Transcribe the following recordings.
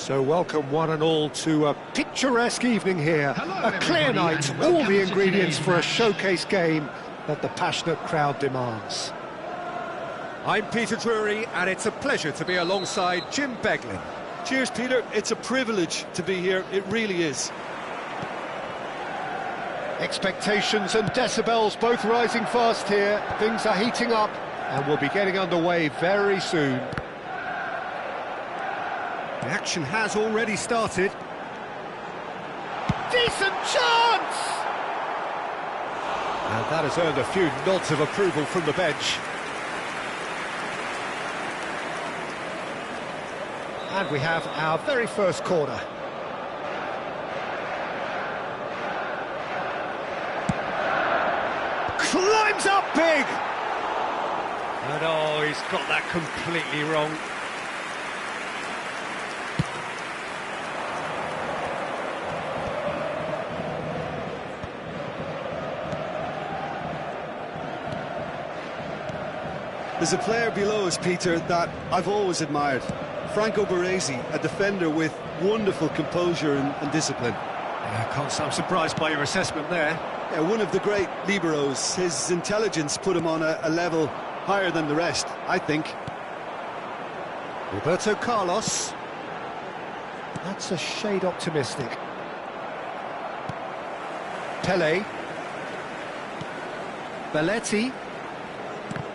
So welcome one and all to a picturesque evening here. A clear night, all the ingredients for a showcase game that the passionate crowd demands. I'm Peter Drury, and it's a pleasure to be alongside Jim Beglin. Cheers, Peter. It's a privilege to be here. It really is. Expectations and decibels both rising fast here. Things are heating up and we'll be getting underway very soon. The action has already started. Decent chance! And that has earned a few nods of approval from the bench. And we have our very first corner. Climbs up big! And oh, he's got that completely wrong. There's a player below us, Peter, that I've always admired. Franco Baresi, a defender with wonderful composure and discipline. I'm surprised by your assessment there. Yeah, one of the great liberos. His intelligence put him on a level higher than the rest, I think. Roberto Carlos. That's a shade optimistic. Pele. Belletti.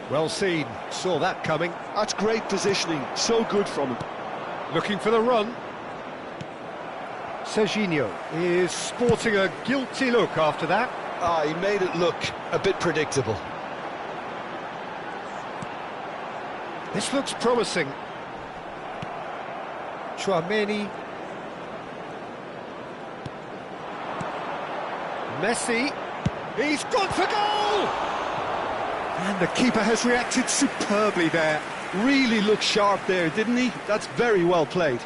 Well seen, saw that coming. That's great positioning, so good from him. Looking for the run. Serginho is sporting a guilty look after that. He made it look a bit predictable. This looks promising. Chouameni. Messi. He's gone for goal! And the keeper has reacted superbly there. Really looked sharp there, didn't he? That's very well played.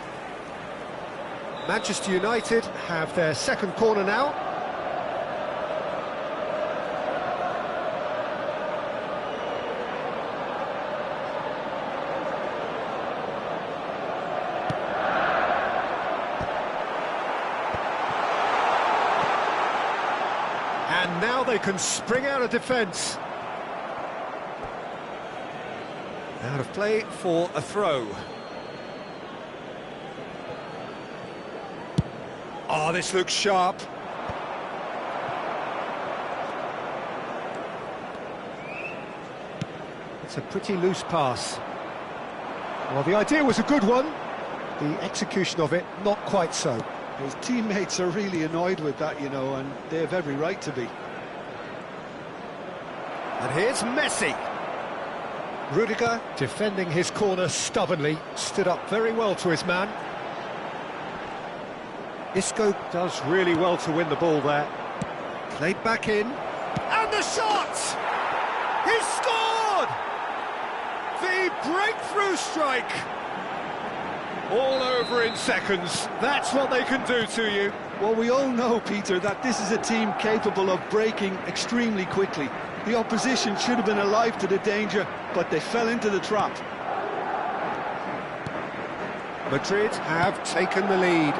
Manchester United have their second corner now. And now they can spring out of defence. Out of play for a throw. Oh, this looks sharp. It's a pretty loose pass. Well, the idea was a good one. The execution of it, not quite so. His teammates are really annoyed with that, you know, and they have every right to be. And here's Messi. Rudiger, defending his corner stubbornly, stood up very well to his man. Isco does really well to win the ball there. Played back in. And the shot! He's scored! The breakthrough strike! All over in seconds. That's what they can do to you. Well, we all know, Peter, that this is a team capable of breaking extremely quickly. The opposition should have been alive to the danger, but they fell into the trap. Madrid have taken the lead.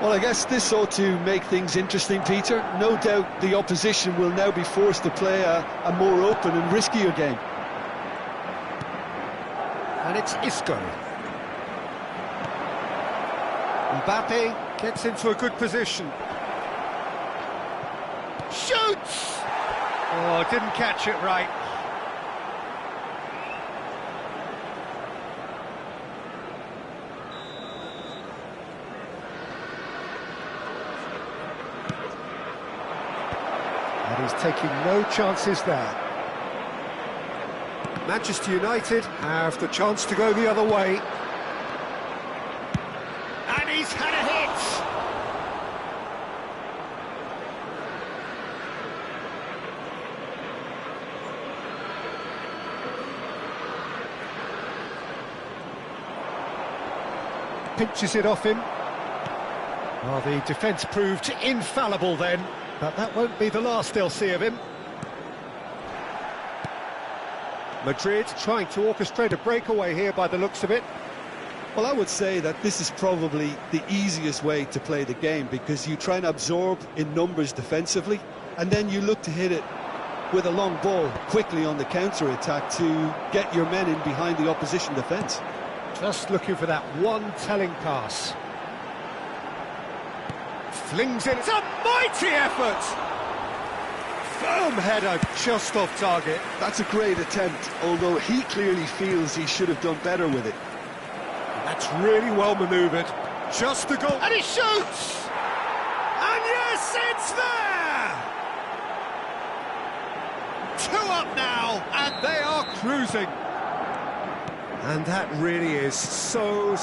Well, I guess this ought to make things interesting, Peter. No doubt the opposition will now be forced to play a more open and riskier game. And it's Isco. Mbappe gets into a good position. Shoots! Oh, didn't catch it right. And he's taking no chances there. Manchester United have the chance to go the other way. And he's had a hit! Pinches it off him. Well, the defence proved infallible then, but that won't be the last they'll see of him. Madrid trying to orchestrate a breakaway here by the looks of it. Well, I would say that this is probably the easiest way to play the game, because you try and absorb in numbers defensively, and then you look to hit it with a long ball quickly on the counter-attack to get your men in behind the opposition defence. Just looking for that one telling pass. Flings in, it's a mighty effort! Firm header, just off target. That's a great attempt, although he clearly feels he should have done better with it. That's really well manoeuvred. Just a goal, and he shoots! And yes, it's there! 2 up now, and they are cruising. And that really is so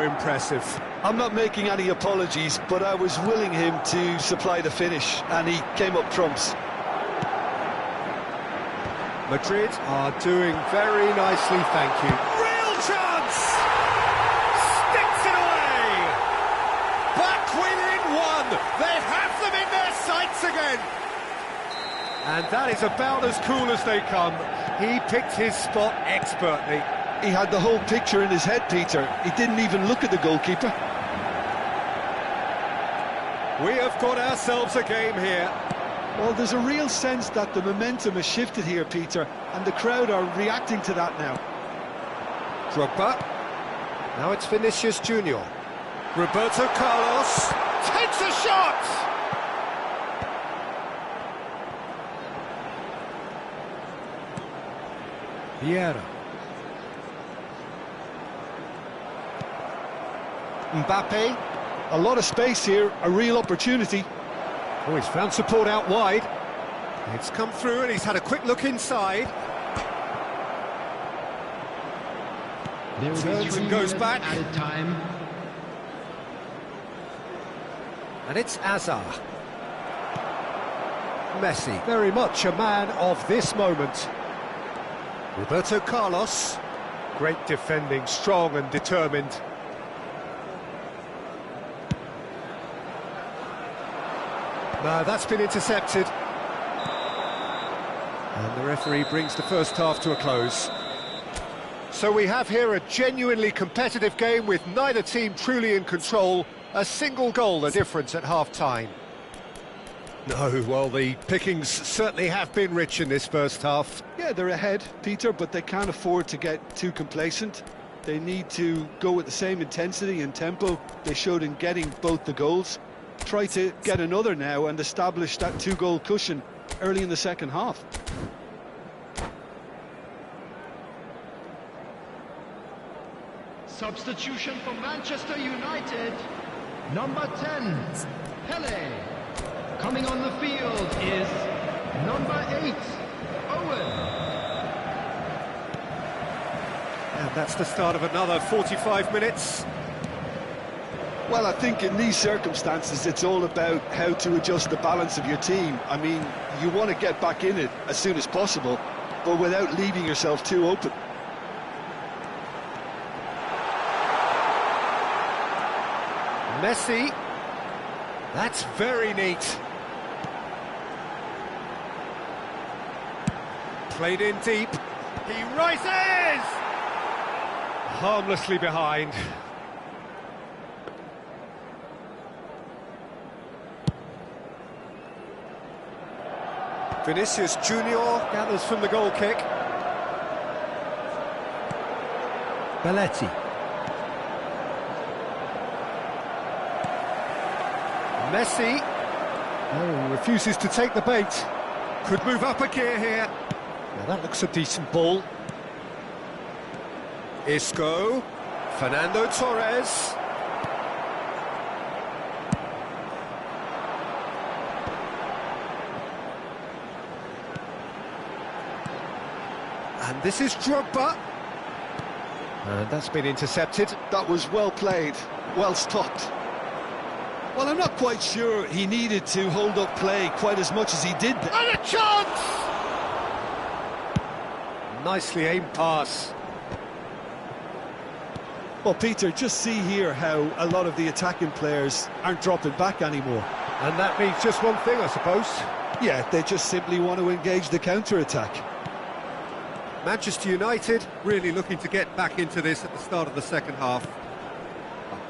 impressive. I'm not making any apologies, but I was willing him to supply the finish, and he came up trumps. Madrid are doing very nicely, thank you. Real chance! Sticks it away! Back within 1! They have them in their sights again! And that is about as cool as they come. He picked his spot expertly. He had the whole picture in his head, Peter. He didn't even look at the goalkeeper. We have got ourselves a game here. Well, there's a real sense that the momentum has shifted here, Peter, and the crowd are reacting to that now. Drogba. Now it's Vinicius Junior. Roberto Carlos takes a shot! Vieira. Mbappe. A lot of space here, a real opportunity. Oh, he's found support out wide. It's come through and he's had a quick look inside. Turns and goes back. Added time. And it's Azar. Messi, very much a man of this moment. Roberto Carlos. Great defending, strong and determined. No, that's been intercepted. And the referee brings the first half to a close. So we have here a genuinely competitive game with neither team truly in control. A single goal the difference at half-time. No, well, the pickings certainly have been rich in this first half. Yeah, they're ahead, Peter, but they can't afford to get too complacent. They need to go with the same intensity and tempo they showed in getting both the goals. Try to get another now and establish that 2-goal cushion early in the second half. Substitution for Manchester United. Number 10, Pele. Coming on the field is number 8, Owen. And that's the start of another 45 minutes. Well, I think in these circumstances, it's all about how to adjust the balance of your team. I mean, you want to get back in it as soon as possible, but without leaving yourself too open. Messi. That's very neat. Played in deep. He rises! Harmlessly behind. Vinicius Junior gathers from the goal kick. Belletti. Messi. Oh, refuses to take the bait. Could move up a gear here. Now that looks a decent ball. Isco. Fernando Torres. And this is Drogba. And that's been intercepted. That was well played, well stopped. Well, I'm not quite sure he needed to hold up play quite as much as he did there. And a chance! Nicely aimed pass. Well, Peter, just see here how a lot of the attacking players aren't dropping back anymore. And that means just one thing, I suppose. Yeah, they just simply want to engage the counter-attack. Manchester United really looking to get back into this at the start of the second half.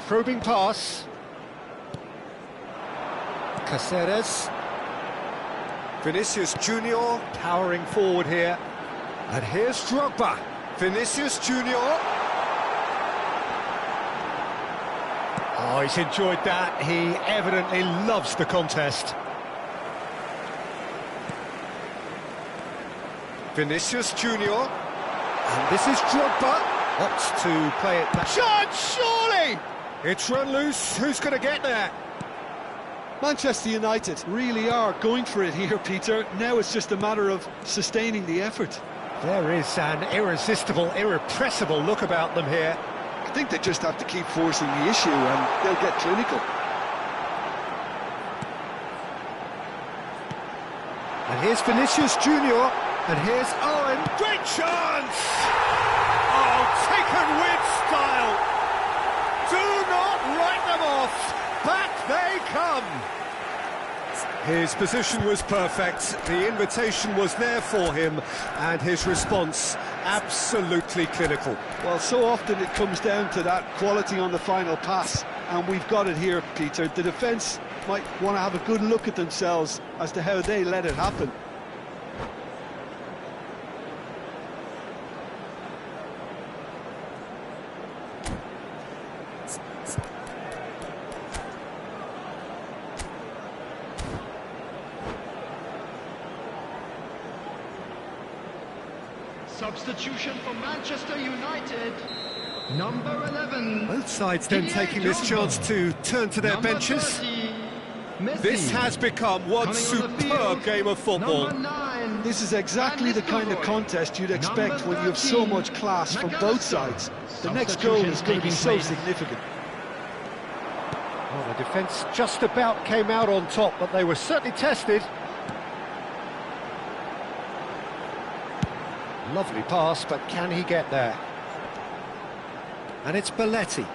probing pass. Caceres. Vinicius Junior powering forward here. And here's Drogba. Vinicius Junior. Oh, he's enjoyed that. He evidently loves the contest. Vinicius Junior. And this is Drogba. Opts to play it back. Chance, surely! It's run loose. Who's going to get there? Manchester United really are going for it here, Peter. Now it's just a matter of sustaining the effort. There is an irresistible, irrepressible look about them here. I think they just have to keep forcing the issue and they'll get clinical. And here's Vinicius Junior. And here's Owen. Great chance! Oh, taken with style. Do not write them off. Back they come. His position was perfect, the invitation was there for him, and his response absolutely clinical. Well, so often it comes down to that quality on the final pass, and we've got it here, Peter. The defence might want to have a good look at themselves as to how they let it happen. Substitution for Manchester United, number 11. Both sides then taking this chance to turn to their Number benches. 30, Messi. This has become one Coming on the superb field, game of football. Number 9, This is exactly the kind of contest you'd expect when you have so much class from both sides. The next goal is going to be so significant. Well, the defence just about came out on top, but they were certainly tested. Lovely pass, but can he get there? And it's Belletti.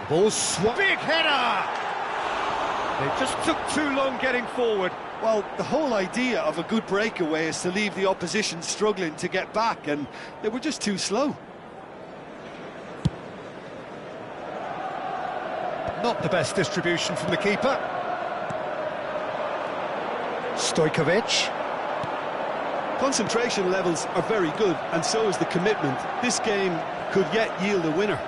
Ball swung. Big header! They just took too long getting forward. Well, the whole idea of a good breakaway is to leave the opposition struggling to get back, and they were just too slow. Not the best distribution from the keeper. Stojkovic. Concentration levels are very good, and so is the commitment. This game could yet yield a winner.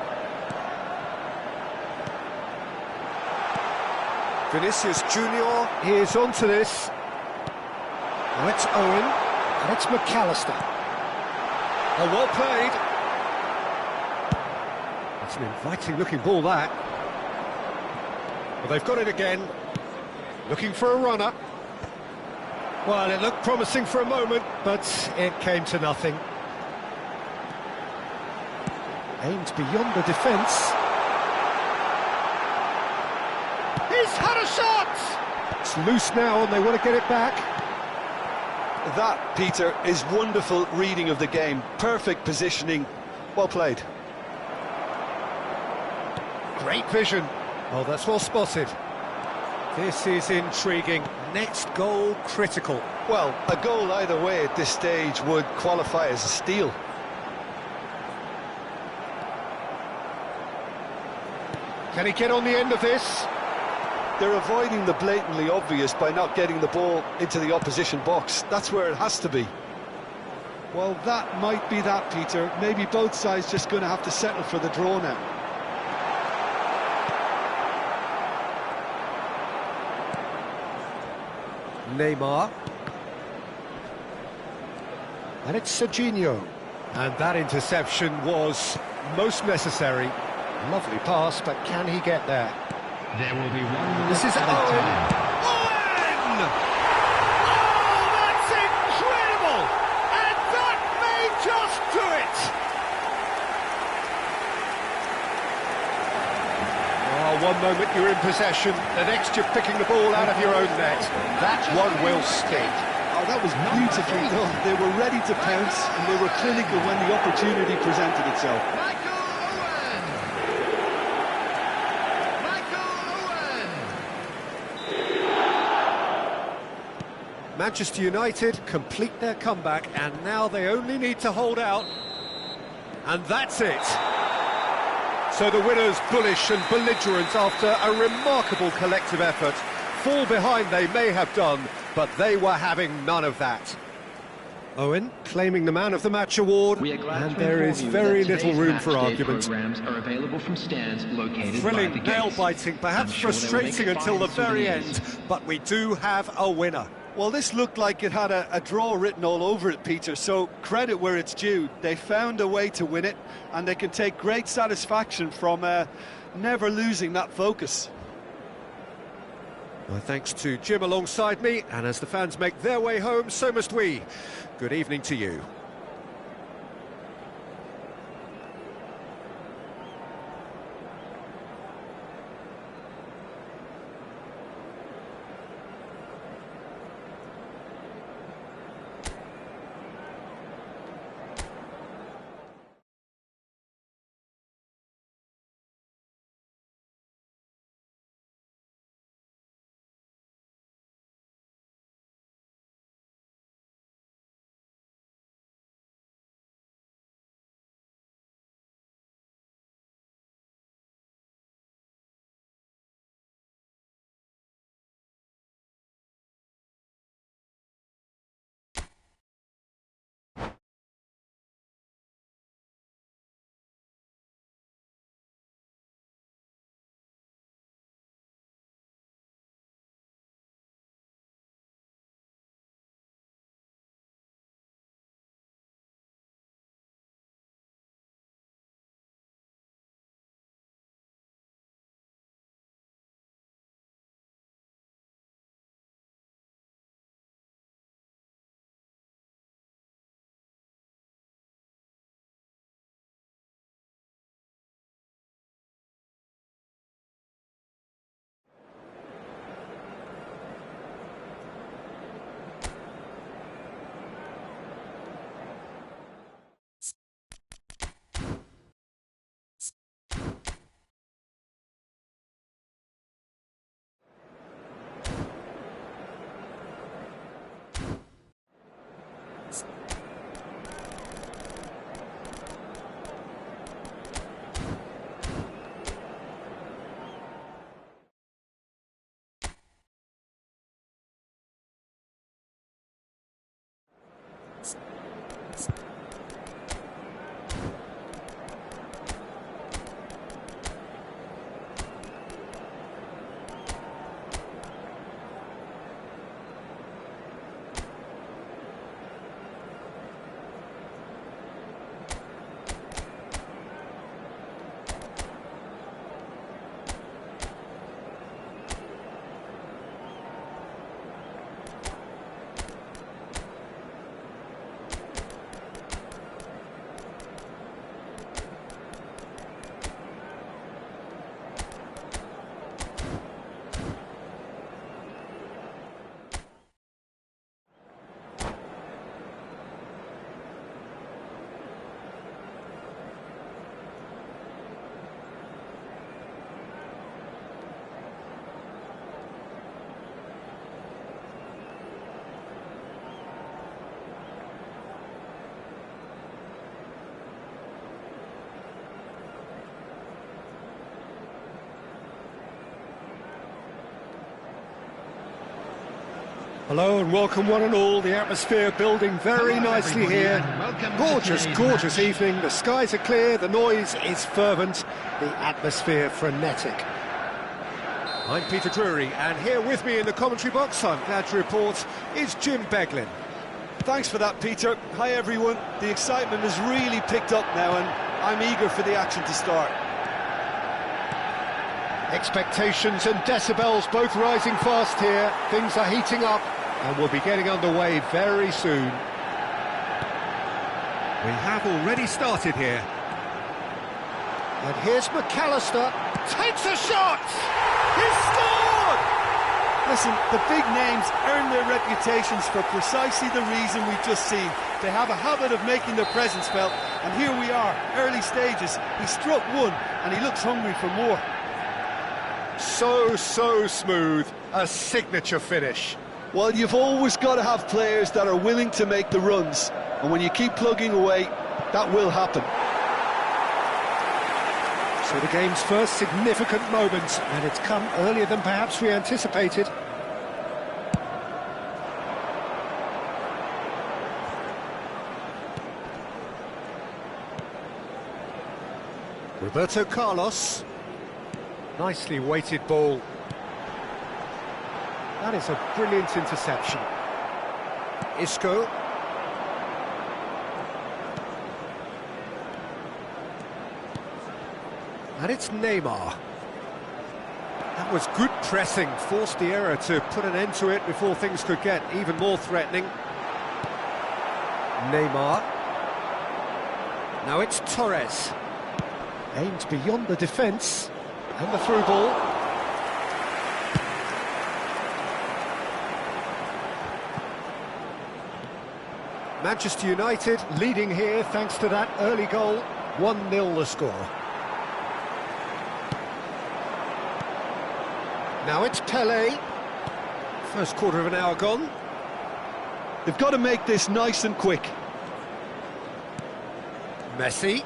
Vinicius Junior is onto this. Now it's Owen, and it's McAllister. Oh, well played. That's an inviting looking ball, that. Well, they've got it again. Looking for a runner. Well, it looked promising for a moment, but it came to nothing. Aimed beyond the defence. He's had a shot! It's loose now and they want to get it back. That, Peter, is wonderful reading of the game. Perfect positioning. Well played. Great vision. Oh, that's well spotted. This is intriguing. Next goal critical. Well, a goal either way at this stage would qualify as a steal. Can he get on the end of this? They're avoiding the blatantly obvious by not getting the ball into the opposition box. That's where it has to be. Well, that might be that, Peter. Maybe both sides just going to have to settle for the draw now. Neymar. And it's Serginho. And that interception was most necessary. Lovely pass, but can he get there? There will be 1 minute. This is at a Owen. time. Owen! Oh, that's incredible! And that may just do it! Oh, one moment you're in possession, the next you're picking the ball out of your own net. That one will sting. Oh, that was beautifully done. They were ready to pounce, and they were clinical when the opportunity presented itself. Michael Owen! Manchester United complete their comeback, and now they only need to hold out. And that's it. So the winners, bullish and belligerent after a remarkable collective effort. Fall behind they may have done, but they were having none of that. Owen claiming the Man of the Match award, and there is very little room for argument. Programs are available from stands located Thrilling, by the gates. nail-biting, perhaps I'm sure they will make frustrating it until the fine very souvenirs. end, but we do have a winner. Well, this looked like it had a draw written all over it, Peter, so credit where it's due. They found a way to win it, and they can take great satisfaction from never losing that focus. Well, thanks to Jim alongside me, and as the fans make their way home, so must we. Good evening to you. Hello and welcome one and all. The atmosphere building very nicely here. Gorgeous, gorgeous evening. The skies are clear, the noise is fervent, the atmosphere frenetic. I'm Peter Drury, and here with me in the commentary box, I'm glad to report, is Jim Beglin. Thanks for that, Peter. Hi, everyone. The excitement has really picked up now, and I'm eager for the action to start. Expectations and decibels both rising fast here. Things are heating up, and we'll be getting underway very soon. We have already started here. And here's McAllister, takes a shot! He's scored! Listen, the big names earn their reputations for precisely the reason we've just seen. They have a habit of making their presence felt, and here we are, early stages. He struck one, and he looks hungry for more. So smooth, a signature finish. Well, you've always got to have players that are willing to make the runs, and when you keep plugging away, that will happen. So So the game's first significant moment, and it's come earlier than perhaps we anticipated. Roberto Carlos. Nicely weighted ball. That is a brilliant interception. Isco. And it's Neymar. That was good pressing, forced the error to put an end to it before things could get even more threatening. Neymar. Now it's Torres. Aimed beyond the defence, and the through ball. Manchester United leading here thanks to that early goal. 1-0 the score. Now it's Pelé. First quarter of an hour gone. They've got to make this nice and quick. Messi.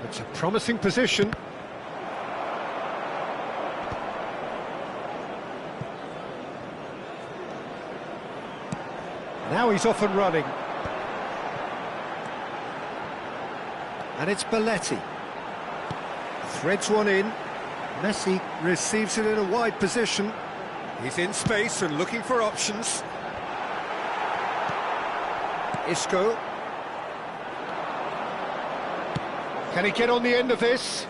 It's a promising position. Now he's off and running. And it's Belletti. Threads one in. Messi receives it in a wide position. He's in space and looking for options. Isco. Can he get on the end of this?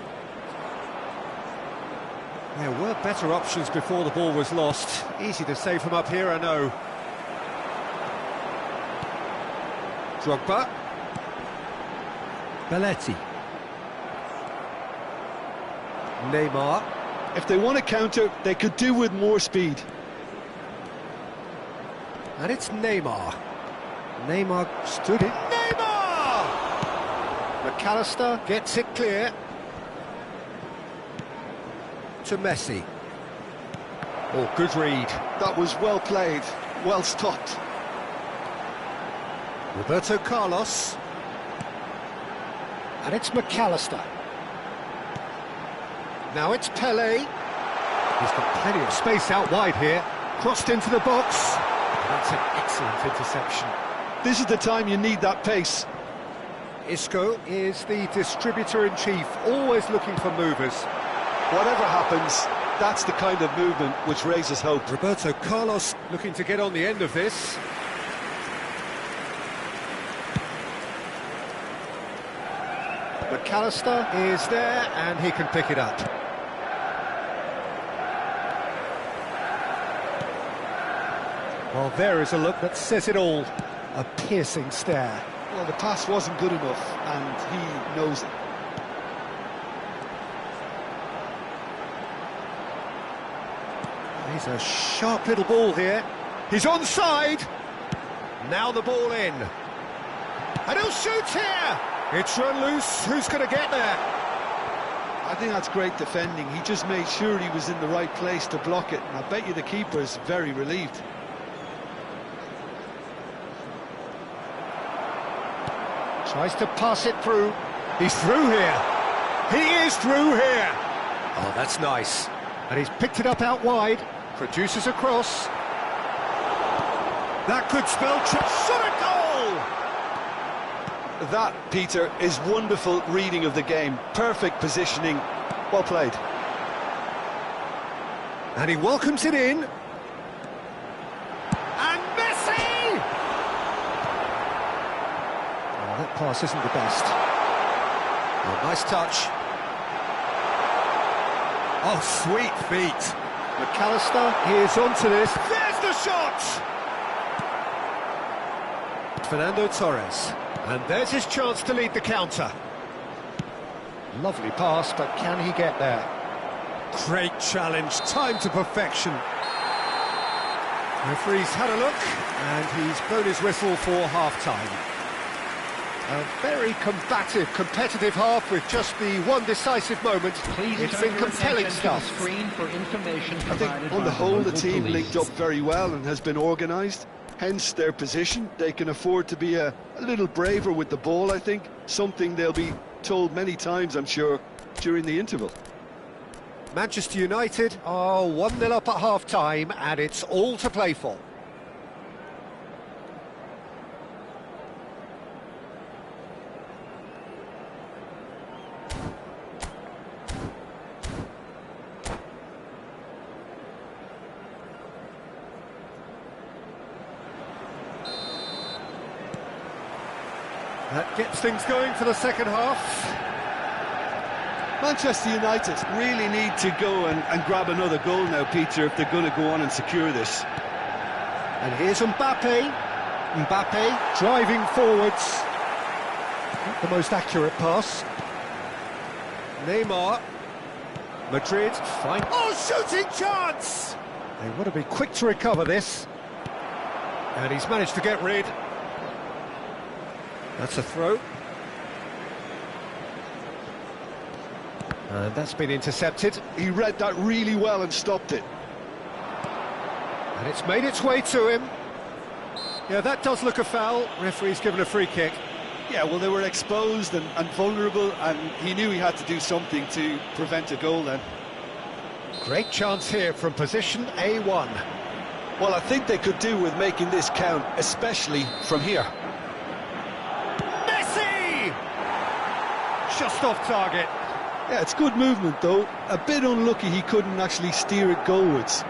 There were better options before the ball was lost. Easy to say from up here, I know. Drogba. Belletti. Neymar. If they want to counter, they could do with more speed. And it's Neymar. Neymar stood it. Neymar! McAllister gets it clear. To Messi. Oh, good read. That was well played, well stopped. Roberto Carlos. And it's McAllister. Now it's Pelé. He's got plenty of space out wide here. Crossed into the box. That's an excellent interception. This is the time you need that pace. Isco is the distributor-in-chief, always looking for movers. Whatever happens, that's the kind of movement which raises hope. Roberto Carlos looking to get on the end of this. McAllister is there, and he can pick it up. Well, there is a look that says it all. A piercing stare. Well, the pass wasn't good enough, and he knows it. He's a sharp little ball here. He's onside. Now the ball in. And he'll shoot here. It's run loose. Who's going to get there? I think that's great defending. He just made sure he was in the right place to block it, and I bet you the keeper's very relieved. Tries to pass it through. He's through here. He is through here. Oh, that's nice. And he's picked it up out wide. Produces a cross. That could spell shot a goal! That, Peter, is wonderful reading of the game. Perfect positioning. Well played. And he welcomes it in. And Messi! Oh, that pass isn't the best. Oh, nice touch. Oh, sweet feet. McAllister is onto this. There's the shot! Fernando Torres. And there's his chance to lead the counter. Lovely pass, but can he get there? Great challenge, time to perfection. Referee's had a look, and he's blown his whistle for half-time. A very combative, competitive half with just the one decisive moment. It's been compelling stuff. Screen for information I think on the whole the team linked up very well and has been organised. Hence their position. They can afford to be a little braver with the ball, I think. Something they'll be told many times, I'm sure, during the interval. Manchester United are 1-0 up at half-time, and it's all to play for. That gets things going for the second half. Manchester United really need to go and grab another goal now, Peter, if they're going to go on and secure this. And here's Mbappe. Mbappe driving forwards. Not the most accurate pass. Neymar. Madrid fine. Oh, shooting chance! They want to be quick to recover this. And he's managed to get rid. That's a throw. And that's been intercepted. He read that really well and stopped it. And it's made its way to him. Yeah, that does look a foul. Referee's given a free kick. Yeah, well, they were exposed and vulnerable, and he knew he had to do something to prevent a goal then. Great chance here from position A1. Well, I think they could do with making this count, especially from here. Messi! Just off target. Yeah, it's good movement, though. A bit unlucky he couldn't actually steer it goalwards.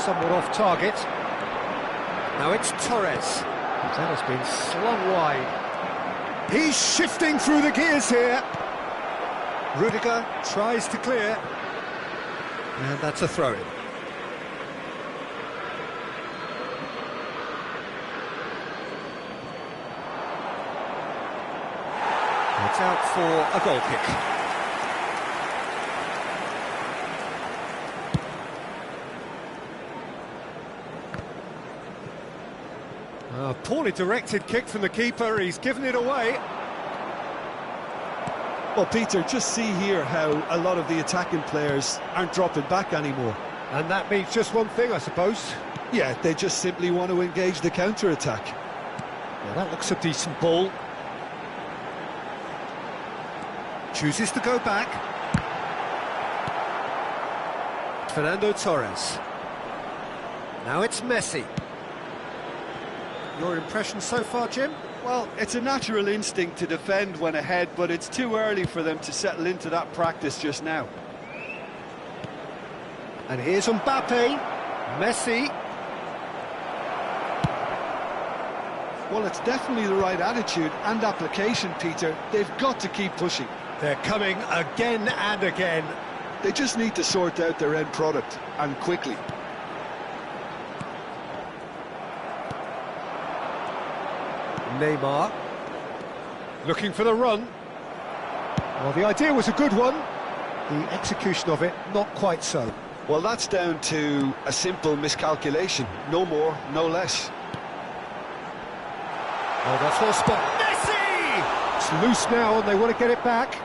Somewhat off target. Now it's Torres. That has been slung wide. He's shifting through the gears here. Rudiger tries to clear. And that's a throw-in. It's out for a goal kick. A poorly directed kick from the keeper, he's given it away. Well, Peter, just see here how a lot of the attacking players aren't dropping back anymore. And that means just one thing, I suppose. Yeah, they just simply want to engage the counter-attack. Well, that looks a decent ball. Chooses to go back. Fernando Torres. Now it's Messi. Your impression so far, Jim? Well, it's a natural instinct to defend when ahead, but it's too early for them to settle into that practice just now. And here's Mbappe. Messi. Well, it's definitely the right attitude and application, Peter. They've got to keep pushing. They're coming again and again. They just need to sort out their end product, and quickly. Neymar. Looking for the run. Well, the idea was a good one. The execution of it, not quite so. Well, that's down to a simple miscalculation. No more, no less. Oh, that's well spot. Messi! It's loose now and they want to get it back.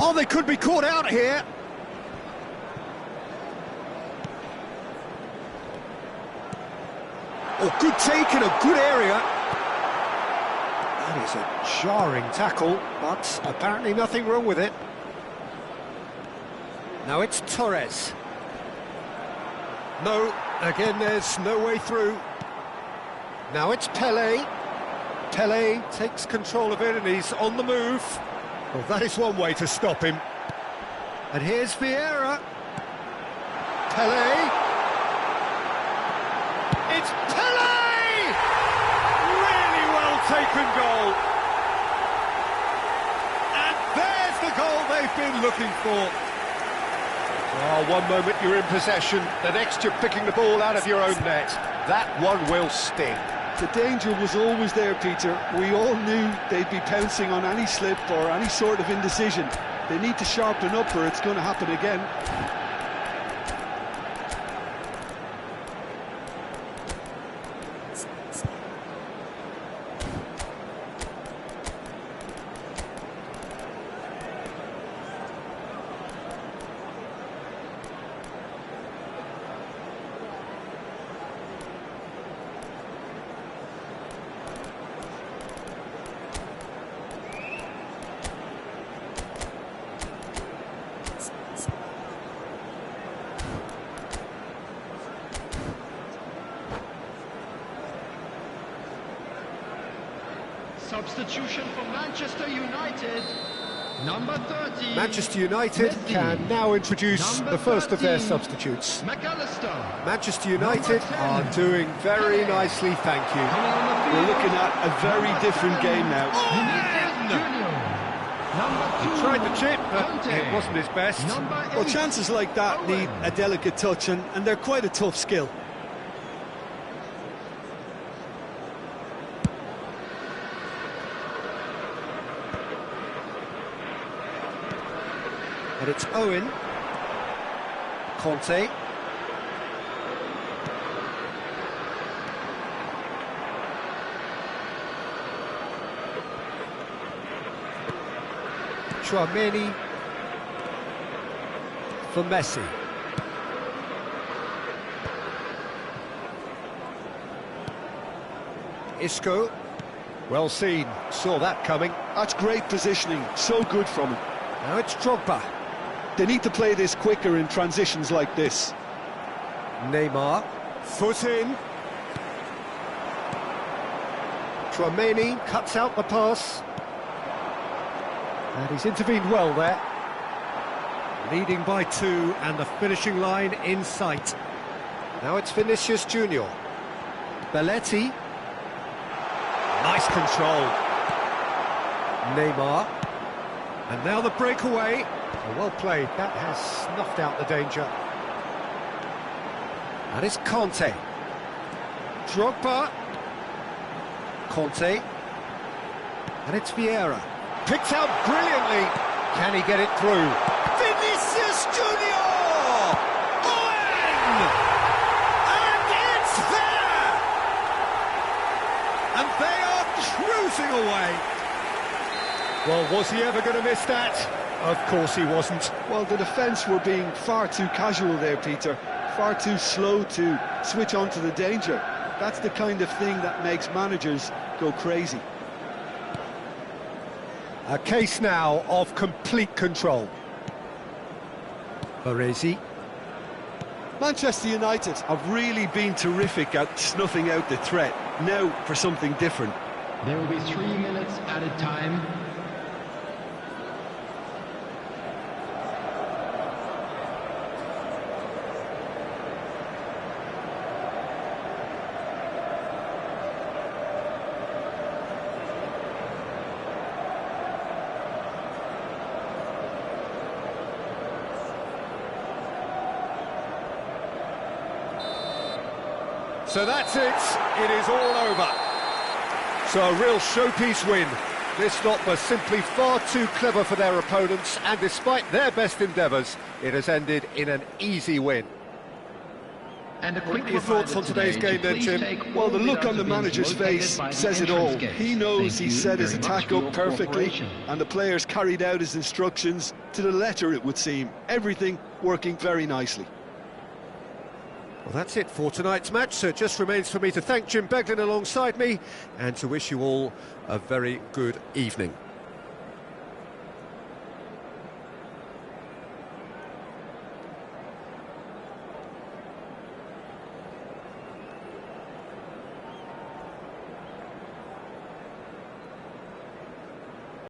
Oh, they could be caught out here. Oh, good take in a good area. That is a jarring tackle, but apparently nothing wrong with it. Now it's Torres. No, again there's no way through. Now it's Pelé. Pelé takes control of it and he's on the move. Well, that is one way to stop him. And here's Vieira. Pelé. It's Pelé! Really well taken goal. And there's the goal they've been looking for. Oh, one moment you're in possession, the next you're picking the ball out of your own net. That one will sting. The danger was always there, Peter. We all knew they'd be pouncing on any slip or any sort of indecision. They need to sharpen up or it's going to happen again. Substitution for Manchester United. Number 30. Manchester United can now introduce the first of their substitutes. McAllister. Manchester United are doing very nicely, thank you. We're looking at a very different game now. He tried the chip, but it wasn't his best. Well, chances like that need a delicate touch, and they're quite a tough skill. And it's Owen. Conte. Tchouaméni for Messi. Isco. Well seen, saw that coming. That's great positioning, so good from him. Now it's Drogba. They need to play this quicker in transitions like this. Neymar. Foot in. Tchouaméni cuts out the pass. And he's intervened well there. Leading by 2 and the finishing line in sight. Now it's Vinicius Junior. Belletti. Nice control. Neymar. And now the breakaway. Oh, well played. That has snuffed out the danger. And it's Conte. Drogba. Conte. And it's Vieira. Picked out brilliantly. Can he get it through? Vinicius Junior! Owen! And it's there! And they are cruising away. Well, was he ever going to miss that? Of course he wasn't. Well, the defence were being far too casual there, Peter. Far too slow to switch on to the danger. That's the kind of thing that makes managers go crazy. A case now of complete control. Baresi. Manchester United have really been terrific at snuffing out the threat. Now for something different. There will be 3 minutes added time. So that's it. It is all over. So a real showpiece win. This lot was simply far too clever for their opponents, and despite their best endeavours, it has ended in an easy win. And a quick Your thoughts on today's game then, Jim? Well, the look on the manager's face says it all. He knows he set his attack up perfectly, and the players carried out his instructions to the letter, it would seem. Everything working very nicely. Well, that's it for tonight's match, so it just remains for me to thank Jim Beglin alongside me and to wish you all a very good evening.